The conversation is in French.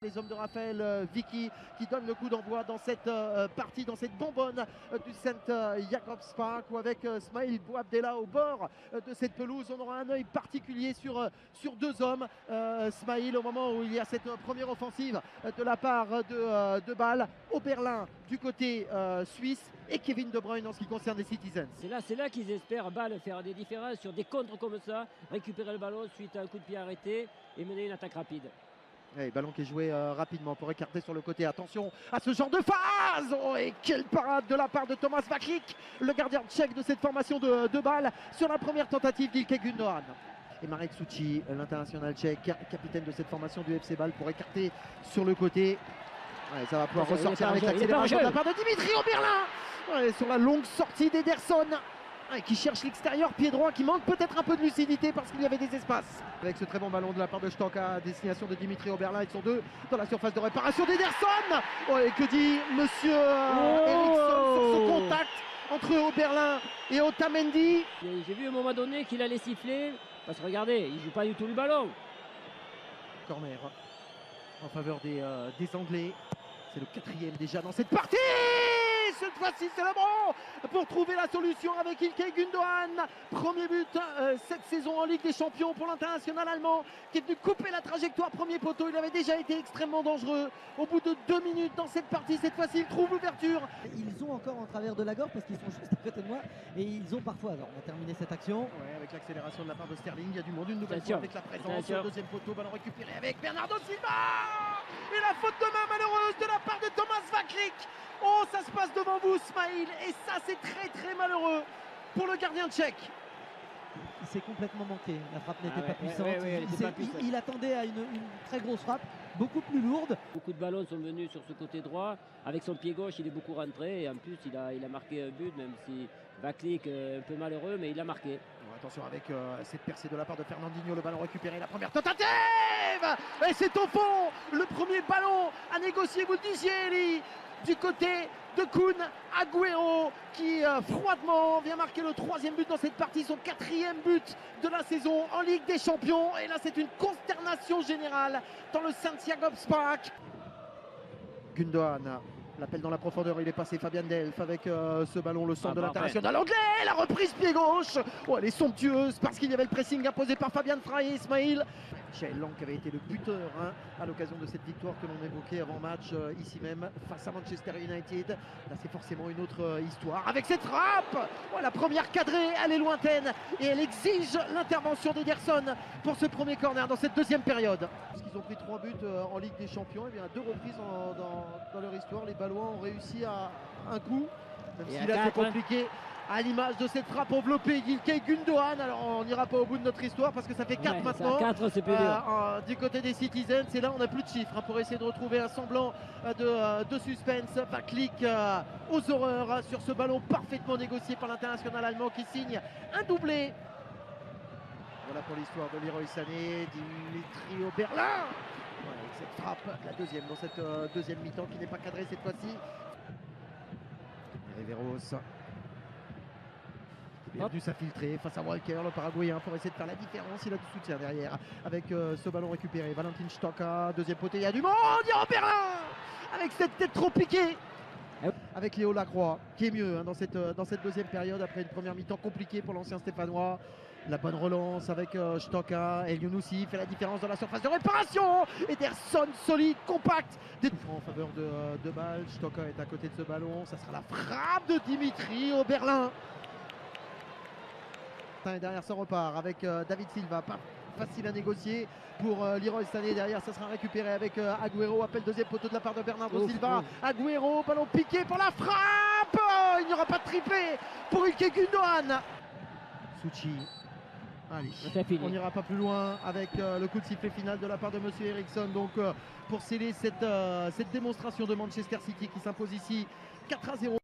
Les hommes de Raphaël Vicky qui donnent le coup d'envoi dans cette partie, dans cette bonbonne du St. Jakobspark, ou avec Smaïl Bouabdella au bord de cette pelouse. On aura un œil particulier sur deux hommes. Smaïl, au moment où il y a cette première offensive de la part de Bâle, Oberlin du côté suisse, et Kevin De Bruyne en ce qui concerne les Citizens. C'est là qu'ils espèrent Bâle faire des différences sur des contres comme ça, récupérer le ballon suite à un coup de pied arrêté et mener une attaque rapide. Et ballon qui est joué rapidement pour écarter sur le côté. Attention à ce genre de phase. Oh, et quelle parade de la part de Thomas Vaklik, le gardien tchèque de cette formation de Bâle, sur la première tentative d'Ilkay Gundogan. Et Marek Souči, l'international tchèque, capitaine de cette formation du FC Bâle, pour écarter sur le côté. Ouais, ça va pouvoir ressortir avec l'accélération de la part de Dimitri Oberlin. Ouais, sur la longue sortie d'Ederson, qui cherche l'extérieur, pied droit, qui manque peut-être un peu de lucidité parce qu'il y avait des espaces. Avec ce très bon ballon de la part de Stock à destination de Dimitri Oberlin, ils sont deux dans la surface de réparation d'Ederson. Oh, et que dit monsieur Eriksson sur ce contact entre Oberlin et Otamendi? J'ai vu à un moment donné qu'il allait siffler, parce que regardez, il ne joue pas du tout le ballon. Corner en faveur des Anglais. C'est le 4e déjà dans cette partie. Cette fois-ci, c'est le bon pour trouver la solution avec Ilkay Gundogan. Premier but cette saison en Ligue des Champions pour l'international allemand, qui est venu couper la trajectoire premier poteau. Il avait déjà été extrêmement dangereux. Au bout de 2 minutes dans cette partie, cette fois-ci, il trouve l'ouverture. Ils ont encore en travers de la gorge parce qu'ils sont juste à côté de moi. Et ils ont parfois, alors on va terminer cette action. Ouais, avec l'accélération de la part de Sterling, il y a du monde une nouvelle fois avec la présence au deuxième poteau. Ballon récupéré avec Bernardo Silva. Et la faute de main malheureuse de la part de Thomas Vaklik. Oh, ça se passe devant vous, Smaïl, et ça c'est très très malheureux pour le gardien tchèque. Il s'est complètement manqué, la frappe n'était pas puissante. Il attendait à une très grosse frappe, beaucoup plus lourde. Beaucoup de ballons sont venus sur ce côté droit. Avec son pied gauche, il est beaucoup rentré, et en plus il a marqué un but, même si Vaklik un peu malheureux, mais il a marqué. Bon, attention avec cette percée de la part de Fernandinho, le ballon récupéré, la première tentative, et c'est au fond, le premier ballon à négocier, vous le disiez, Eli, du côté de Kun Agüero, qui froidement vient marquer le 3e but dans cette partie, son 4e but de la saison en Ligue des Champions. Et là c'est une consternation générale dans le St. Jakobspark. Gundogan, l'appel dans la profondeur, il est passé. Fabien Delph avec ce ballon, le centre de l'international anglais, la reprise pied gauche. Oh, elle est somptueuse parce qu'il y avait le pressing imposé par Fabian Frey et Ismail. Michael Lang qui avait été le buteur à l'occasion de cette victoire que l'on évoquait avant match ici même face à Manchester United. Là c'est forcément une autre histoire avec cette frappe. Oh, la première cadrée, elle est lointaine et elle exige l'intervention d'Ederson pour ce premier corner dans cette deuxième période. Parce qu'ils ont pris 3 buts en Ligue des Champions, et bien à 2 reprises dans leur histoire, les Bâlois ont réussi à un coup, même s'il a été compliqué. À l'image de cette frappe enveloppée d'Ilkay Gundogan. Alors on n'ira pas au bout de notre histoire parce que ça fait 4 maintenant. 4, c'est plus dur. Du côté des Citizens, et là on n'a plus de chiffres pour essayer de retrouver un semblant de suspense. Vaklik aux horreurs sur ce ballon parfaitement négocié par l'international allemand, qui signe un doublé. Voilà pour l'histoire de Leroy Sané, Dimitri Oberlin. Voilà, avec cette frappe, la deuxième dans cette deuxième mi-temps, qui n'est pas cadrée cette fois-ci. Riveros a dû s'infiltrer face à Walker, le Paraguayen, pour essayer de faire la différence. Il a du soutien derrière avec ce ballon récupéré. Valentin Stoka, deuxième poté, il y a du monde. Il y a Oberlin avec cette tête trop piquée. Avec Léo Lacroix qui est mieux dans cette deuxième période après une première mi-temps compliquée pour l'ancien stéphanois. La bonne relance avec Stoka, et Younousi fait la différence dans la surface de réparation. Ederson solide, compact. En faveur de Bâle. Stoka est à côté de ce ballon. Ça sera la frappe de Dimitri Oberlin. Et derrière ça repart avec David Silva, pas facile à négocier pour Leroy Sané. Derrière ça sera récupéré avec Agüero, appel deuxième poteau de la part de Bernardo Silva. Agüero, ballon piqué pour la frappe. Oh, il n'y aura pas de triplé pour Ilkay Gundogan. Souči, allez, on n'ira pas plus loin avec le coup de sifflet final de la part de monsieur Eriksson, donc pour sceller cette démonstration de Manchester City qui s'impose ici 4-0.